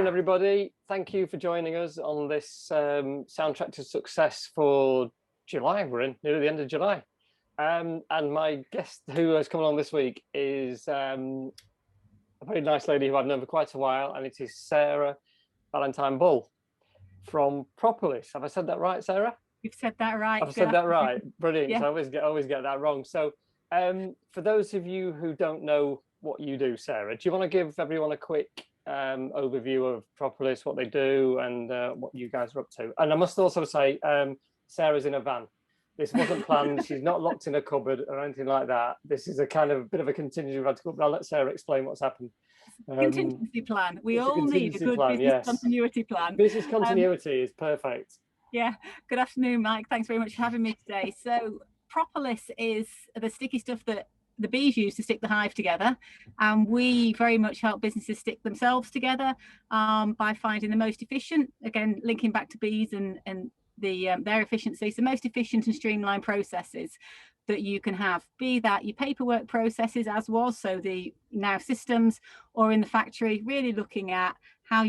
afternoon, everybody. Thank you for joining us on this soundtrack to success for July. We're in near the end of July. And my guest who has come along this week is a very nice lady who I've known for quite a while, and it is Sarah Valentine-Bull from Propolis. Have I said that right, Sarah? You've said that right. I've said that right. Brilliant. Yeah. I always get that wrong. So for those of you who don't know what you do, Sarah, do you want to give everyone a quick overview of Propolis, what they do, and what you guys are up to? And I must also say, Sarah's in a van. This wasn't planned. She's not locked in a cupboard or anything like that. This is a kind of bit of a contingency we've had to go, but I'll let Sarah explain what's happened. Contingency plan. We all need a good plan, business yes. continuity plan. Business continuity is perfect. Yeah. Good afternoon, Mike. Thanks very much for having me today. So Propolis is the sticky stuff that the bees use to stick the hive together, and we very much help businesses stick themselves together by finding the most efficient, again linking back to bees and their efficiency, so most efficient and streamlined processes that you can have, be that your paperwork processes as was, so the now systems, or in the factory, really looking at how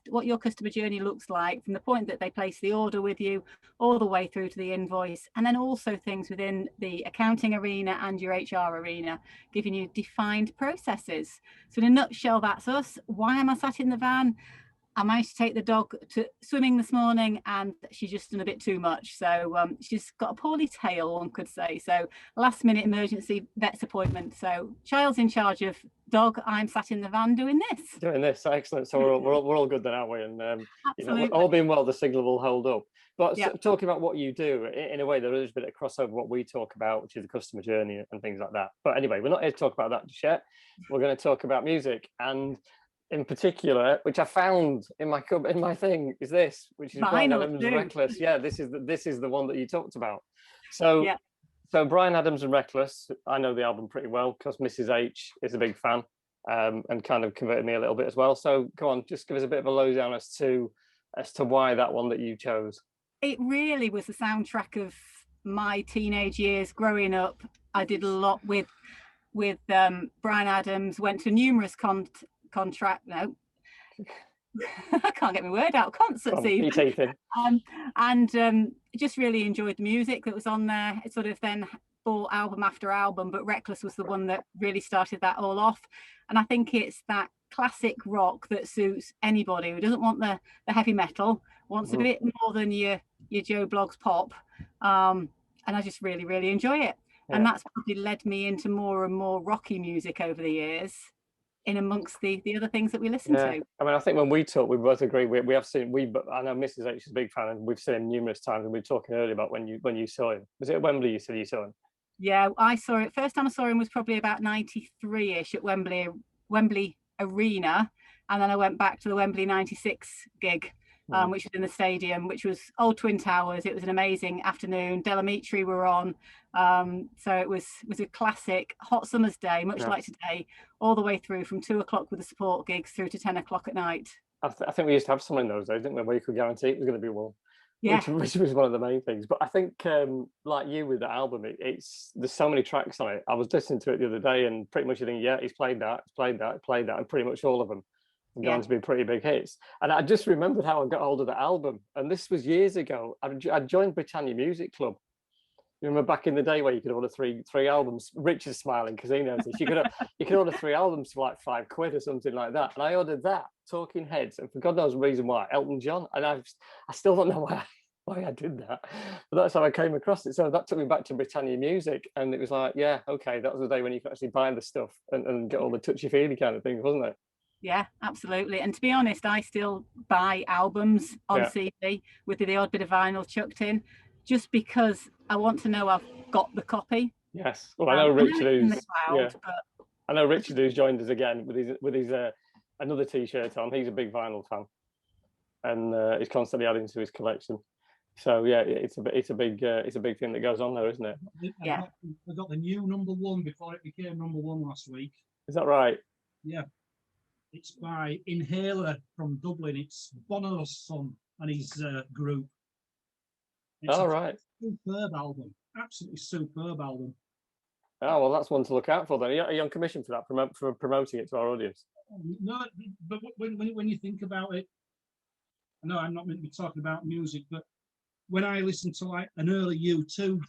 what your customer journey looks like from the point that they place the order with you all the way through to the invoice, and then also things within the accounting arena and your HR arena, giving you defined processes. So in a nutshell, that's us. Why am I sat in the van? I managed to take the dog to swimming this morning, and she's just done a bit too much. So she's got a poorly tail, one could say. So last minute emergency vet's appointment. So child's in charge of dog. I'm sat in the van doing this. Doing this, excellent. So we're all good then, aren't we? And Absolutely. All being well, the signal will hold up. But yeah. Talking about what you do, in a way, there is a bit of crossover what we talk about, which is the customer journey and things like that. But anyway, we're not here to talk about that just yet. We're going to talk about music, and in particular, which I found in my thing, is this, which is Bryan Adams' Reckless. Yeah, this is the one that you talked about. So yeah. So Bryan Adams and Reckless, I know the album pretty well because Mrs. H is a big fan, and kind of converted me a little bit as well. So go on, just give us a bit of a lowdown as to why that one that you chose. It really was the soundtrack of my teenage years growing up. I did a lot with Bryan Adams, went to numerous I can't get my word out, concerts even. And just really enjoyed the music that was on there. It sort of then bought album after album, but Reckless was the one that really started that all off. And I think it's that classic rock that suits anybody who doesn't want the heavy metal, wants a bit more than your Joe Bloggs pop, and I just really, really enjoy it. Yeah. And that's probably led me into more and more rocky music over the years, in amongst the other things that we listen to. I mean, I think when we talk, we both agree. We have seen. I know Mrs. H is a big fan, and we've seen him numerous times. And we were talking earlier about when you saw him. Was it at Wembley? You said you saw him. Yeah, I saw it. First time I saw him was probably about 93-ish at Wembley Arena, and then I went back to the Wembley 96 gig, which was in the stadium, which was Old Twin Towers. It was an amazing afternoon. Delamitri were on. So it was a classic hot summer's day, much like today, all the way through from 2 o'clock with the support gigs through to 10 o'clock at night. I think we used to have some in those days, didn't we, where you could guarantee it was going to be warm. Yeah. Which was one of the main things. But I think, like you with the album, there's so many tracks on it. I was listening to it the other day, and pretty much you think, yeah, he's played that, and pretty much all of them are going to be pretty big hits. And I just remembered how I got hold of the album, and this was years ago. I joined Britannia Music Club. You remember back in the day where you could order three albums? Rich is smiling because he knows this. You could order 3 albums for like £5 or something like that. And I ordered that, Talking Heads, and for God knows the reason why, Elton John. And I still don't know why I did that, but that's how I came across it. So that took me back to Britannia Music, and it was like, yeah, okay, that was the day when you could actually buy the stuff and get all the touchy-feely kind of things, wasn't it? Yeah, absolutely. And to be honest, I still buy albums on CD with the odd bit of vinyl chucked in, just because I want to know I've got the copy. Yes. Well, I know Richard I know Richard who's joined us again with his another T-shirt on. He's a big vinyl fan, and he's constantly adding to his collection. So yeah, it's a big thing that goes on there, isn't it? Yeah. I got the new #1 before it became #1 last week. Is that right? Yeah. It's by Inhaler from Dublin. It's Bono's son and his group. It's right. Superb album. Absolutely superb album. Oh, well, that's one to look out for then. Are you on commission for that, for promoting it to our audience? No, but when you think about it, I know I'm not meant to be talking about music, but when I listen to like an early U2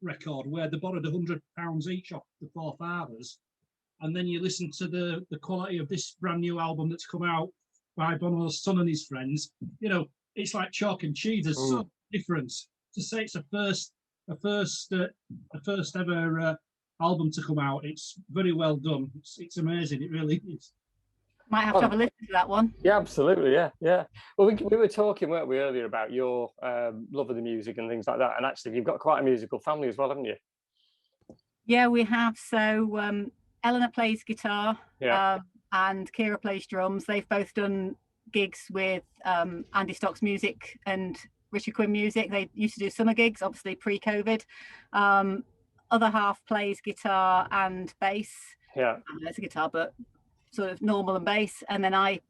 record where they borrowed £100 each off the Four Fathers, and then you listen to the quality of this brand new album that's come out by Bono's son and his friends, you know, it's like chalk and cheese. There's so much difference. To say it's a first ever album to come out, it's very well done. It's amazing. It really is. Might have to have a listen to that one. Yeah, absolutely. Yeah. Well, we were talking, weren't we, earlier about your love of the music and things like that. And actually, you've got quite a musical family as well, haven't you? Yeah, we have. So Eleanor plays guitar, and Kira plays drums. They've both done gigs with Andy Stock's music and Richard Quinn music. They used to do summer gigs, obviously pre-COVID. Other half plays guitar and bass. Yeah, there's a guitar, but sort of normal and bass. And then I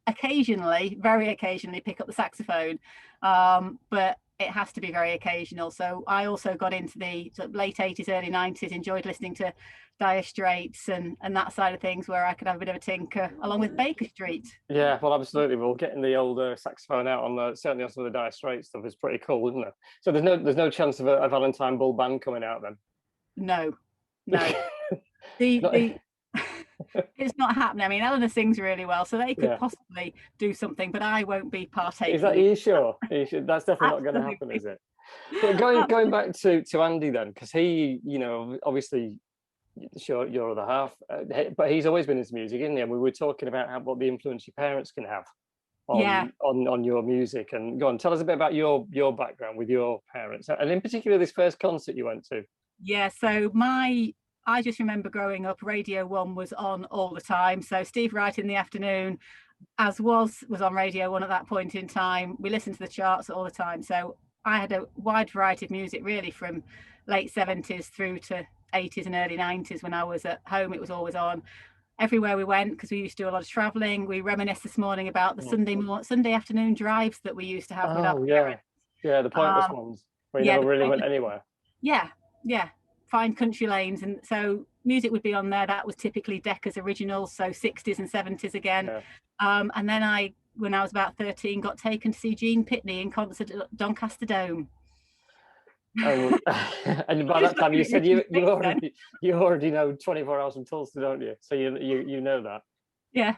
occasionally, very occasionally, pick up the saxophone, but it has to be very occasional. So I also got into the sort of late 80s, early 90s, enjoyed listening to Dire Straits and that side of things, where I could have a bit of a tinker along with Baker Street. Yeah, well, absolutely. Well, getting the old saxophone out on certainly on some of the Dire Straits stuff is pretty cool, isn't it? So there's no chance of a Valentine-Bull band coming out then? No. It's not happening. I mean, Eleanor sings really well, so they could possibly do something, but I won't be partaking. Is that, are you sure? That's definitely not going to happen, is it? But going back to Andy then, because he, you know, obviously, sure, your other half, but he's always been into music, isn't he? And we were talking about what the influence your parents can have on your music. And go on, tell us a bit about your background with your parents, and in particular this first concert you went to. Yeah, so I just remember growing up, Radio 1 was on all the time. So Steve Wright in the afternoon, as was on Radio 1 at that point in time. We listened to the charts all the time. So I had a wide variety of music, really, from late 70s through to 80s and early 90s. When I was at home, it was always on. Everywhere we went, because we used to do a lot of travelling. We reminisced this morning about the Sunday afternoon drives that we used to have with our parents. Yeah, the pointless ones, where you never really went anywhere. Yeah. Find country lanes, and so music would be on there. That was typically Decca's originals, so 60s and 70s again. And then when I was about 13, got taken to see Gene Pitney in concert at Doncaster Dome. And by that time you said you already know 24 Hours from Tulsa, don't you? So you know that. Yeah.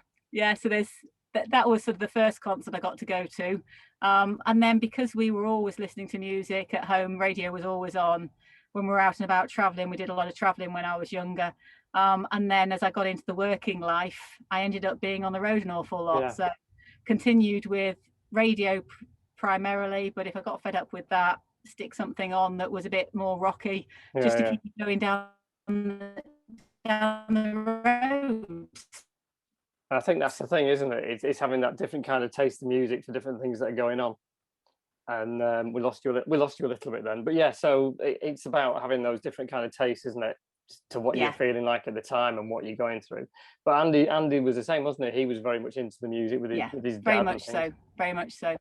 So that was sort of the first concert I got to go to, and then because we were always listening to music at home, radio was always on. When we were out and about traveling, we did a lot of traveling when I was younger. And then as I got into the working life, I ended up being on the road an awful lot. So continued with radio primarily, but if I got fed up with that, stick something on that was a bit more rocky, just to keep going down the road. I think that's the thing, isn't it? It's having that different kind of taste of music for different things that are going on. And we lost you a little bit then, but yeah. So it's about having those different kind of tastes, isn't it, to what you're feeling like at the time and what you're going through. But Andy was the same, wasn't he? He was very much into the music with his dad. Very much so.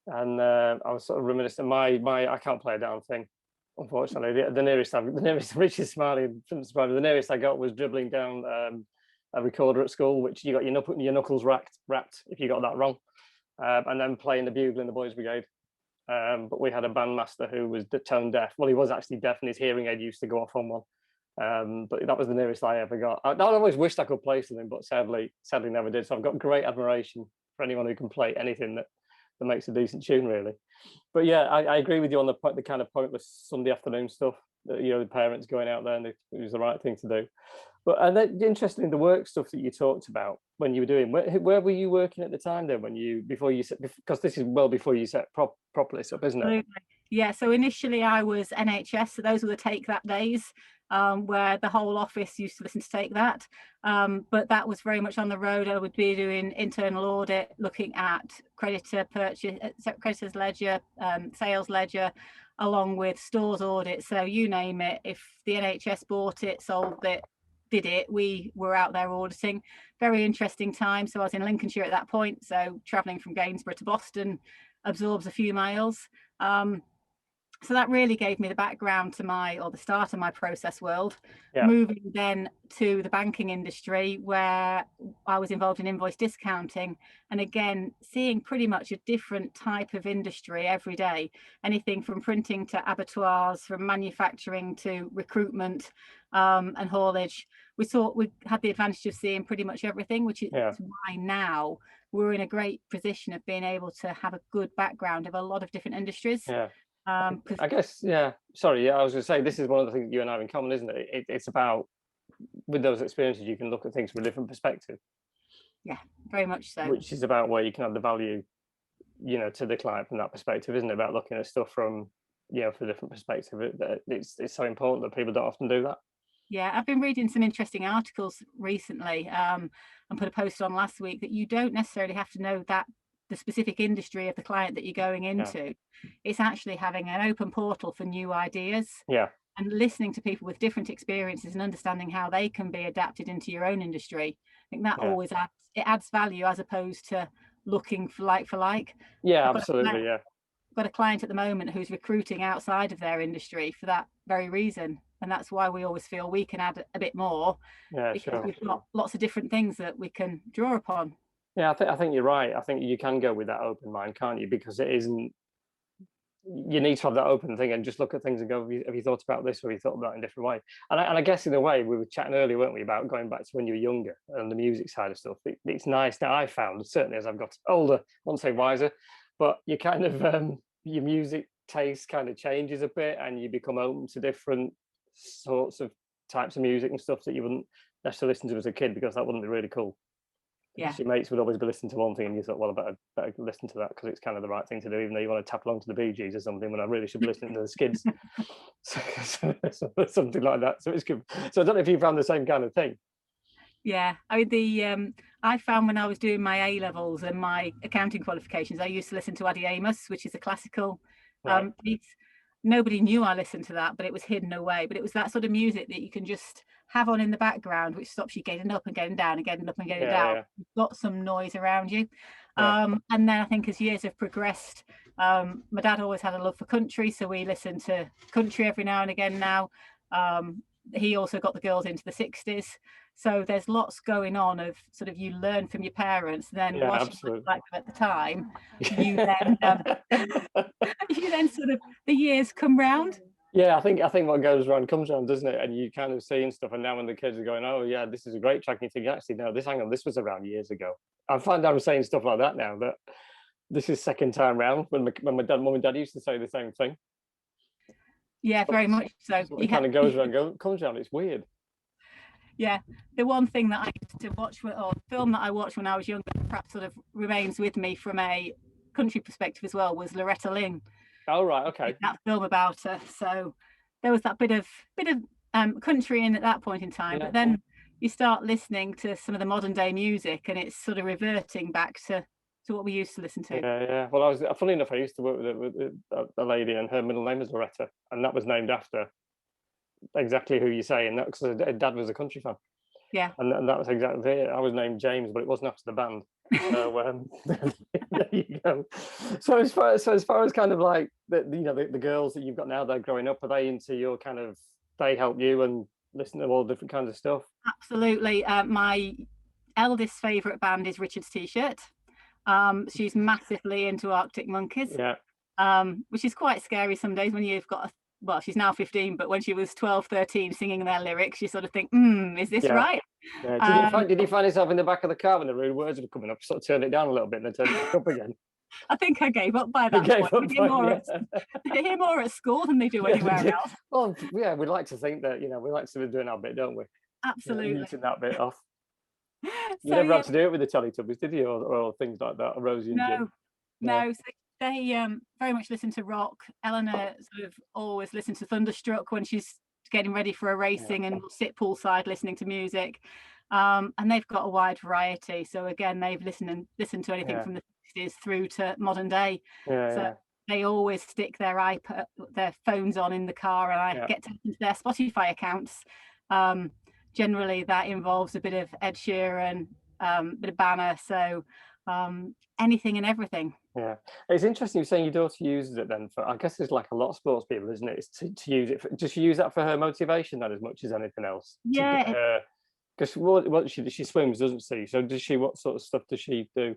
And I was sort of reminiscent. I can't play a damn thing, unfortunately. The nearest Richard Smiley, the nearest I got was dribbling down a recorder at school, which you got your knuckles wrapped if you got that wrong, and then playing the bugle in the Boys Brigade. But we had a bandmaster who was tone deaf. Well, he was actually deaf, and his hearing aid used to go off on one. But that was the nearest I ever got. I always wished I could play something, but sadly never did. So I've got great admiration for anyone who can play anything that makes a decent tune, really. But yeah, I agree with you on the kind of pointless Sunday afternoon stuff. That, you know, the parents going out there, and it was the right thing to do. But interesting, the work stuff that you talked about when you were doing. Where were you working at the time then? Because this is well before you set Propolis up, isn't it? Absolutely. Yeah. So initially I was NHS. So those were the Take That days, where the whole office used to listen to Take That. But that was very much on the road. I would be doing internal audit, looking at creditors ledger, sales ledger, along with stores audit. So you name it. If the NHS bought it, sold it, did it, we were out there auditing. Very interesting time. So I was in Lincolnshire at that point, so traveling from Gainsborough to Boston absorbs a few miles. So that really gave me the background to the start of my process world. Yeah. Moving then to the banking industry, where I was involved in invoice discounting, and again seeing pretty much a different type of industry every day, anything from printing to abattoirs, from manufacturing to recruitment, and haulage. We had the advantage of seeing pretty much everything, which is why now we're in a great position of being able to have a good background of a lot of different industries. Yeah. I guess, sorry, I was going to say, this is one of the things that you and I have in common, isn't it? It's about, with those experiences, you can look at things from a different perspective. Yeah, very much so. Which is about where you can add the value, to the client from that perspective, isn't it? About looking at stuff from, from a different perspective. It's so important that people don't often do that. Yeah, I've been reading some interesting articles recently, and put a post on last week that you don't necessarily have to know that the specific industry of the client that you're going into. It's actually having an open portal for new ideas. Yeah. And listening to people with different experiences and understanding how they can be adapted into your own industry. I think that always adds value, as opposed to looking for like. Yeah, absolutely. Yeah. I've got a client at the moment who's recruiting outside of their industry for that very reason. And that's why we always feel we can add a bit more. Yeah, because we've got lots of different things that we can draw upon. Yeah, I think you're right. I think you can go with that open mind, can't you? Because it isn't, you need to have that open thing and just look at things and go, have you thought about this, or have you thought about it in a different way? And I guess in a way, we were chatting earlier, weren't we, about going back to when you were younger and the music side of stuff. It's nice now, I found, certainly as I've got older, I won't say wiser, but you kind of, your music taste kind of changes a bit, and you become open to different sorts of types of music and stuff that you wouldn't necessarily listen to as a kid, because that wouldn't be really cool. Yeah. Your mates would always be listening to one thing, and you thought, well, I better listen to that because it's kind of the right thing to do, even though you want to tap along to the Bee Gees or something, when I really should be listening to the Skids. so something like that. So it's good. So I don't know if you found the same kind of thing. Yeah, I mean, I found when I was doing my A levels and my accounting qualifications, I used to listen to Addy Amos, which is a classical piece. Nobody knew I listened to that, but it was hidden away. But it was that sort of music that you can just have on in the background, which stops you getting up and getting down and getting up and getting down. You've got some noise around you. And then I think as years have progressed, my dad always had a love for country, so we listen to country every now and again now. He also got the girls into the 60s. So there's lots going on of sort of, you learn from your parents, then watching like at the time, you then you then sort of, the years come round. Yeah, I think what goes around comes around, doesn't it? And you kind of seeing stuff, and now when the kids are going, oh yeah, this is a great track, and you think, actually no, this was around years ago. I find I'm saying stuff like that now, that this is second time round, when my mum and dad used to say the same thing. Yeah, very much so. It kind of goes around, comes around. It's weird. Yeah, the one thing that I used to watch, or film that I watched when I was younger, perhaps sort of remains with me from a country perspective as well, was Loretta Lynn. Oh right, okay. That film about her. So there was that bit of country in at that point in time, but then you start listening to some of the modern day music, and it's sort of reverting back to what we used to listen to. Yeah. Well, funny enough, I used to work with a lady, and her middle name was Loretta, and that was named after exactly who you say, and that because her dad was a country fan. Yeah. And that was exactly it. I was named James, but it wasn't after the band. So there you go. So as far as kind of like the girls that you've got now, they're growing up, are they into your kind of, they help you and listen to all different kinds of stuff? Absolutely. My eldest favorite band is Richard's T-shirt. She's massively into Arctic Monkeys. Yeah. Which is quite scary some days when you've got well, she's now 15, but when she was 12, 13, singing their lyrics, you sort of think, is this right? Yeah. Did you find yourself in the back of the car when the rude words were coming up, sort of turn it down a little bit and then turn it back up again? I think I gave up by that point. They hear more at school than they do anywhere else. Well, yeah, we like to think that, we like to be doing our bit, don't we? Absolutely. Muting that bit off. You never had to do it with the Teletubbies, did you? Or things like that, or Rosie and Jim? No. So they very much listen to rock. Eleanor sort of always listens to Thunderstruck when she's getting ready for a racing, and will sit poolside listening to music. And they've got a wide variety. So again, they've listened to anything from the 60s through to modern day. They always stick their phones on in the car, and I get to listen to their Spotify accounts. Generally, that involves a bit of Ed Sheeran, a bit of Banner. So anything and everything. Yeah, it's interesting you're saying your daughter uses it then for, I guess it's like a lot of sports people, isn't it? It's to use it for, does she use that for her motivation then as much as anything else? To get Yeah, her, because what she swims, doesn't she? So does she, what sort of stuff does she do?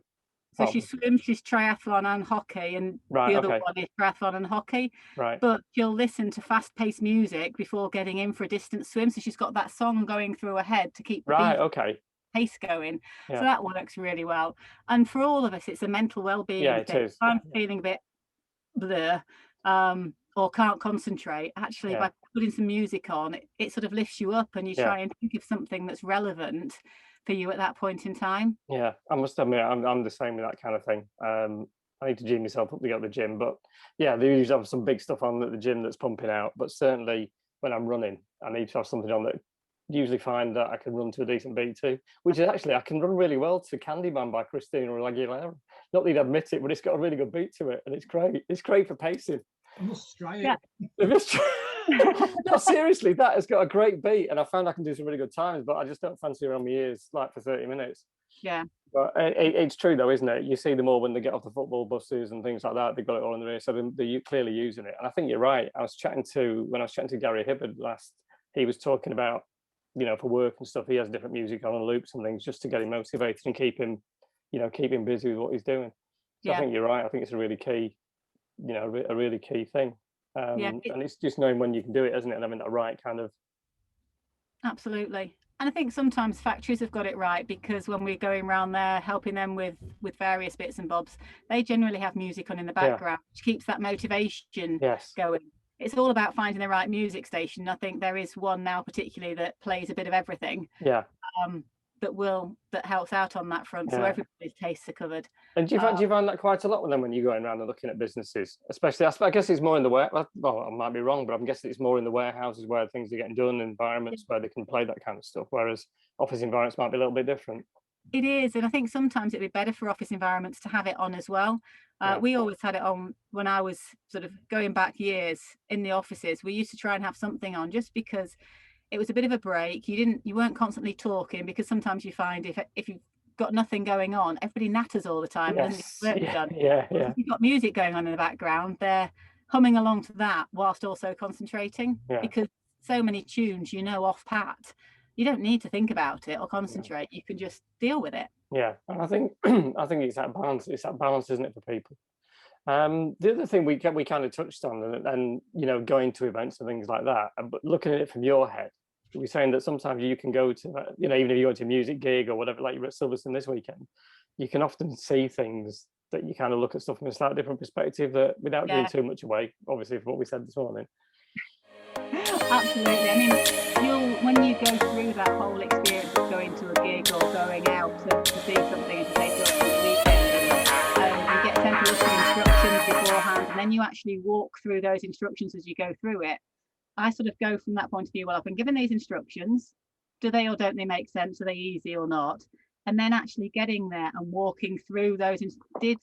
so Oh, she swims, she's triathlon and hockey, and right, the other okay, one is triathlon and hockey. right, But she'll listen to fast-paced music before getting in for a distance swim. So she's got that song going through her head to keep the right, beat okay, pace going. So yeah, that works really well. And for all of us, it's a mental yeah, well-being it thing. If is, I'm feeling a bit blur, or can't concentrate, actually yeah, by putting some music on, it sort of lifts you up, and you yeah. try and think of something that's relevant for you at that point in time. Yeah, I must admit, I'm the same with that kind of thing. I need to gym myself up to go to the gym, but yeah, they usually have some big stuff on at the gym that's pumping out. But certainly when I'm running, I need to have something on that. Usually find that I can run to a decent beat too, which is actually I can run really well to Candyman by Christina Aguilera. Not that you'd admit it, but it's got a really good beat to it, and it's great. It's great for pacing. I must try it. Yeah. If it's no, seriously, that has got a great beat, and I found I can do some really good times, but I just don't fancy her on my ears like for 30 minutes. Yeah. But it's true though, isn't it? You see them all when they get off the football buses and things like that. They've got it all in their ear, so they're clearly using it. And I think you're right. When I was chatting to Gary Hibbard last, he was talking about, for work and stuff, he has different music on and loops and things just to get him motivated and keep him busy with what he's doing. So I Yeah. think you're right. I think it's a really key, a really key thing. Yeah. And it's just knowing when you can do it, isn't it? And having that right kind of. Absolutely. And I think sometimes factories have got it right, because when we're going around there helping them with various bits and bobs, they generally have music on in the background, which keeps that motivation Yes. going. It's all about finding the right music station. I think there is one now particularly that plays a bit of everything. Yeah. That helps out on that front, so Yeah. everybody's tastes are covered. And do you find that quite a lot with them when you're going around and looking at businesses? Especially, I guess it's more in the well, I might be wrong, but I'm guessing it's more in the warehouses where things are getting done, environments where they can play that kind of stuff, whereas office environments might be a little bit different. It is, and I think sometimes it'd be better for office environments to have it on as well. We always had it on when I was sort of going back years in the offices. We used to try and have something on just because it was a bit of a break. You weren't constantly talking, because sometimes you find if you've got nothing going on, everybody natters all the time. Yes. And then done. Yeah. If you've got music going on in the background, they're humming along to that whilst also concentrating, because so many tunes off pat. You don't need to think about it or concentrate. You can just deal with it. Yeah, and I think it's that balance. It's that balance, isn't it, for people? The other thing we kind of touched on, and going to events and things like that. But looking at it from your head, we're saying that sometimes you can go to, even if you go to a music gig or whatever, like you were at Silverstone this weekend, you can often see things that you kind of look at stuff from a slightly different perspective, that without giving too much away, obviously, for what we said this morning. Absolutely. I mean, when you go through that whole experience of going to a gig or going out to see something, to say to a weekend, you get sent a list of instructions beforehand, and then you actually walk through those instructions as you go through it. I sort of go from that point of view. Well, I've been given these instructions. Do they or don't they make sense? Are they easy or not? And then actually getting there and walking through those. Did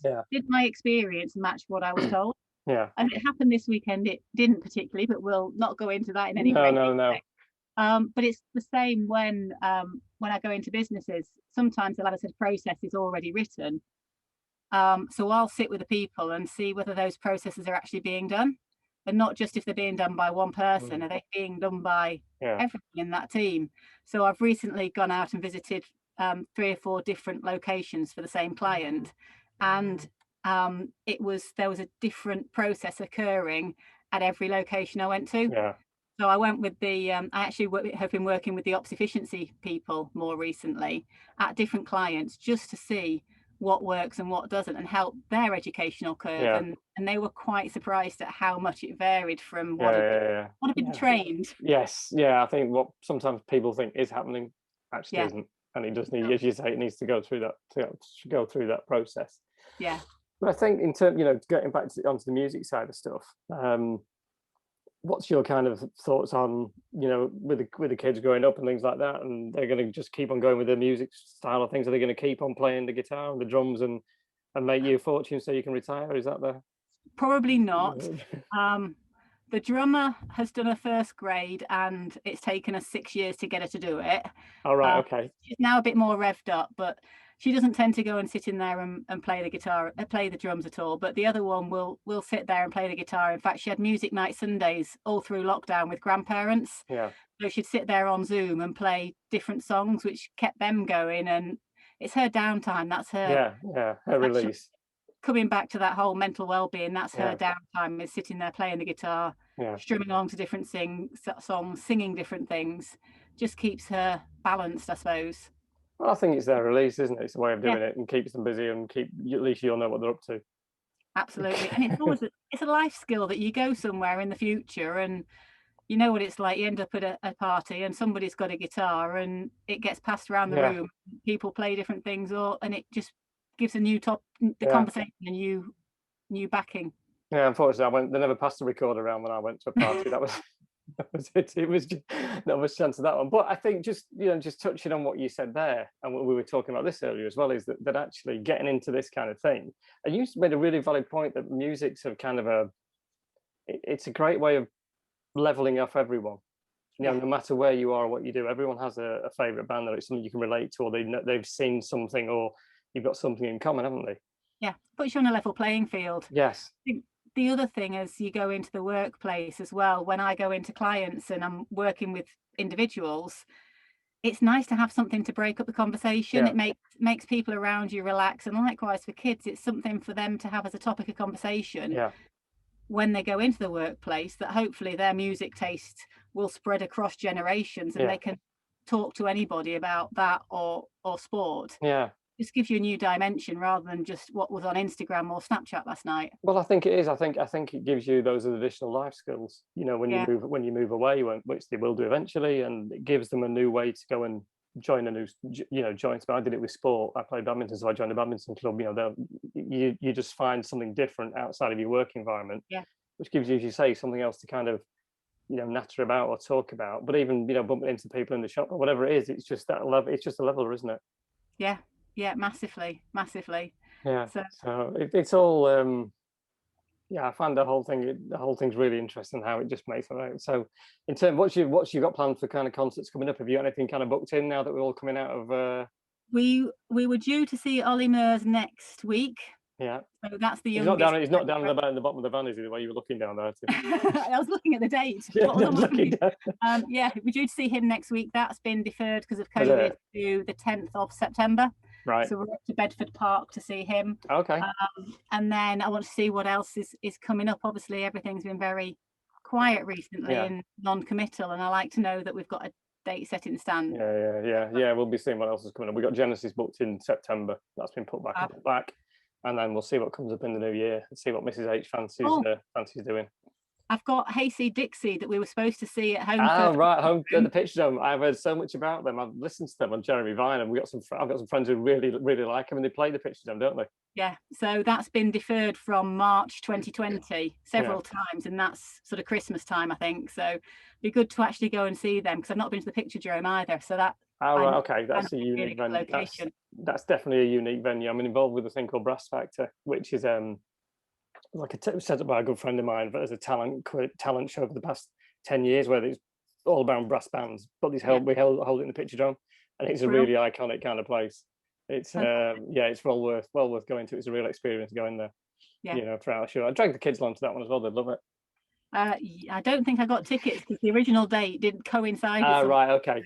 my experience match what I was told? Yeah. And it happened this weekend. It didn't particularly, but we'll not go into that in any way. No. But it's the same when I go into businesses. Sometimes the said process is already written. So I'll sit with the people and see whether those processes are actually being done, and not just if they're being done by one person. Are they being done by everyone in that team? So I've recently gone out and visited 3 or 4 different locations for the same client, and there was a different process occurring at every location I went to. Yeah. So I went with I actually have been working with the ops efficiency people more recently at different clients, just to see what works and what doesn't, and help their educational curve. And they were quite surprised at how much it varied from what had been trained. Yes. Yeah. I think what sometimes people think is happening actually isn't, and it does need, as you say, it needs to go through that process. Yeah. But I think in terms, getting back onto the music side of stuff, what's your kind of thoughts on, with the kids growing up and things like that, and they're going to just keep on going with the music style of things? Are they going to keep on playing the guitar and the drums and make you a fortune so you can retire? Is that the? Probably not. The drummer has done her first grade, and it's taken us 6 years to get her to do it. All right, okay. She's now a bit more revved up, but she doesn't tend to go and sit in there and play the guitar, play the drums at all. But the other one will sit there and play the guitar. In fact, she had music night Sundays all through lockdown with grandparents. Yeah. So she'd sit there on Zoom and play different songs, which kept them going. And it's her downtime. That's her. Her release. Coming back to that whole mental well-being, that's her downtime, is sitting there playing the guitar, strumming along to different songs, singing different things. Just keeps her balanced, I suppose. Well, I think it's their release, isn't it? It's a way of doing it and keeps them busy and at least you'll know what they're up to. Absolutely. And it's always it's a life skill that you go somewhere in the future and you know what it's like. You end up at a party and somebody's got a guitar and it gets passed around the room. People play different things, and it just gives a new conversation a new backing. Yeah, unfortunately, they never passed the recorder around when I went to a party. That was it. It was just not much chance of that one. But I think just touching on what you said there, and what we were talking about this earlier as well, is that actually getting into this kind of thing. And you made a really valid point that music's a kind of it's a great way of leveling off everyone. You know, no matter where you are or what you do, everyone has a favorite band that it's something you can relate to, or they've seen something, or you've got something in common, haven't they? Yeah, puts you on a level playing field. Yes. I think the other thing is you go into the workplace as well. When I go into clients and I'm working with individuals, it's nice to have something to break up the conversation. It makes people around you relax, and likewise for kids, it's something for them to have as a topic of conversation. Yeah. When they go into the workplace, that hopefully their music taste will spread across generations and they can talk to anybody about that or sport. Yeah. Just gives you a new dimension rather than just what was on Instagram or Snapchat last night. Well, I think it is. I think it gives you those additional life skills. You know, when you move away, which they will do eventually, and it gives them a new way to go and join a new, join. I did it with sport. I played badminton, so I joined a badminton club. You know, you just find something different outside of your work environment, which gives you, as you say, something else to kind of, natter about or talk about. But even, bumping into people in the shop or whatever it is, it's just that level. It's just a leveler, isn't it? Yeah, massively. Yeah. So it's all. I find the whole thing's really interesting, how it just makes it out. So, in terms, what's you got planned for kind of concerts coming up? Have you got anything kind of booked in now that we're all coming out of? We were due to see Ollie Murs next week. Yeah. So that's the youngest. He's not down in the bottom of the van, is he? The way you were looking down there. I was looking at the date. Yeah, we're due to see him next week. That's been deferred because of COVID to the 10th of September. Right. So we're up to Bedford Park to see him. Okay. And then I want to see what else is coming up. Obviously, everything's been very quiet recently and non-committal, and I like to know that we've got a date set in stand. Yeah. We'll be seeing what else is coming up. We've got Genesis booked in September. That's been put back. And then we'll see what comes up in the new year and see what Mrs. H fancies doing. I've got Hayseed Dixie that we were supposed to see at home. Home at the Pitch Dome. I've heard so much about them. I've listened to them on Jeremy Vine, and I've got some friends who really, really like them, and they play the Pitch Dome, don't they? Yeah. So that's been deferred from March 2020 several times, and that's sort of Christmas time, I think. So it'd be good to actually go and see them, because I've not been to the Picture Dome either. So that. Okay. That's a unique venue. That's definitely a unique venue. I'm involved with a thing called Brass Factor, which is set up by a good friend of mine, but as a talent show for the past 10 years, where it's all about brass bands, but we hold it in the Picture Dome, and it's a really iconic kind of place. It's it's well worth going to. It's a real experience going there. Throughout the show. I dragged the kids along to that one as well. They'd love it. I don't think I got tickets because the original date didn't coincide. Right, okay.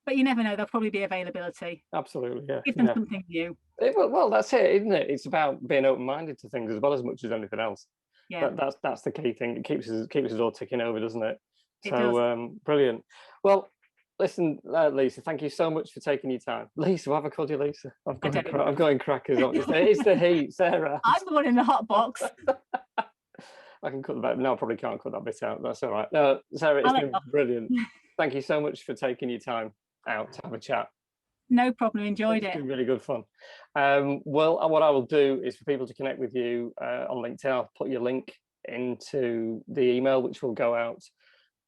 But you never know, there'll probably be availability. Absolutely, yeah. Give them something new. Well, that's it, isn't it? It's about being open-minded to things as well, as much as anything else. Yeah. That's the key thing. It keeps us all ticking over, doesn't it? It does. Brilliant. Well, listen, Lisa, thank you so much for taking your time. Lisa, why have I called you Lisa? I'm going crackers. It's the heat, Sarah. I'm the one in the hot box. I can cut that. No, I probably can't cut that bit out. That's all right. No, Sarah, it's been brilliant. Thank you so much for taking your time out to have a chat. No problem. Enjoyed it. It's been really good fun. What I will do is for people to connect with you on LinkedIn, I'll put your link into the email, which will go out.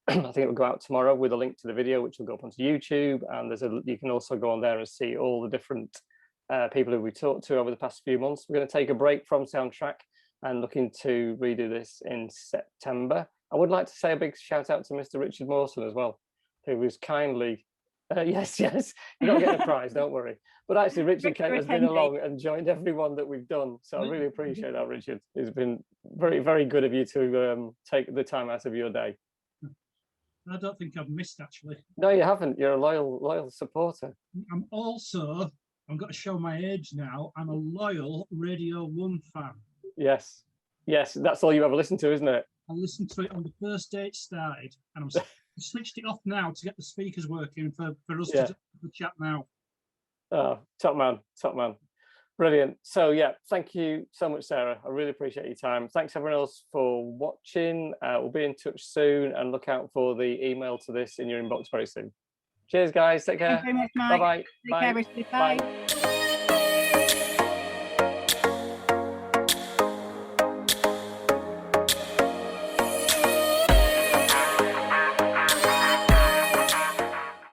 I think it will go out tomorrow with a link to the video, which will go up onto YouTube. And you can also go on there and see all the different people who we talked to over the past few months. We're going to take a break from Soundtrack and looking to redo this in September. I would like to say a big shout out to Mr. Richard Mawson as well, who was kindly Yes, yes, you're not getting a prize, don't worry. But actually, Richard Kent has been attending. along and joined everyone that we've done. So I really appreciate that, Richard. It's been very, very good of you to take the time out of your day. I don't think I've missed, actually. No, you haven't. You're a loyal supporter. I'm also, I've got to show my age now, I'm a loyal Radio 1 fan. Yes, yes, that's all you ever listen to, isn't it? I listened to it on the first day it started, and I switched it off now to get the speakers working for us to chat now. Oh, top man, top man. Brilliant. So yeah, thank you so much, Sarah. I really appreciate your time. Thanks everyone else for watching. We'll be in touch soon, and look out for the email to this in your inbox very soon. Cheers, guys. Take care. Thanks very much, Mike. Bye-bye. Take care, Richard. Bye.